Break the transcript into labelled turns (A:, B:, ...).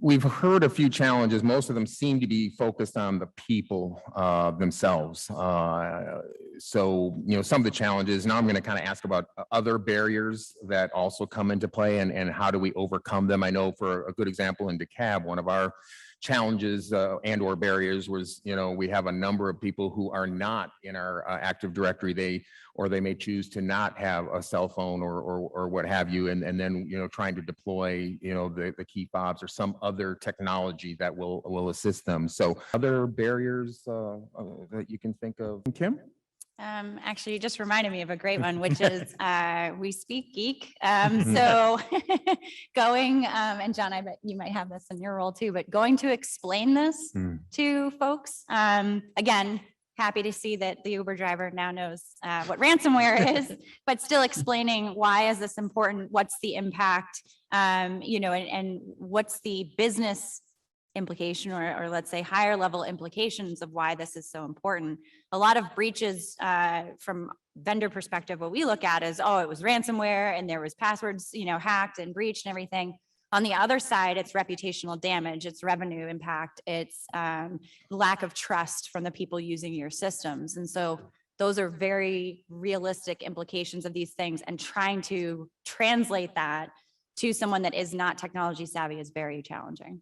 A: We've heard a few challenges. Most of them seem to be focused on the people themselves. So, some of the challenges, now I'm going to kind of ask about other barriers that also come into play and how do we overcome them? I know for a good example in DeKalb, one of our challenges and or barriers was, we have a number of people who are not in our Active Directory. They may choose to not have a cell phone or what have you, and then trying to deploy the key fobs or some other technology that will assist them. So other barriers that you can think of, Kim?
B: Actually, you just reminded me of a great one, which is we speak geek. So going, and John, I bet you might have this in your role too, but going to explain this to folks. Again, happy to see that the Uber driver now knows what ransomware is, but still explaining why is this important? What's the impact? And what's the business implication or let's say higher level implications of why this is so important. A lot of breaches from vendor perspective, what we look at is, oh, it was ransomware and there was passwords, hacked and breached and everything. On the other side, it's reputational damage, it's revenue impact, it's lack of trust from the people using your systems. And so those are very realistic implications of these things, and trying to translate that to someone that is not technology savvy is very challenging.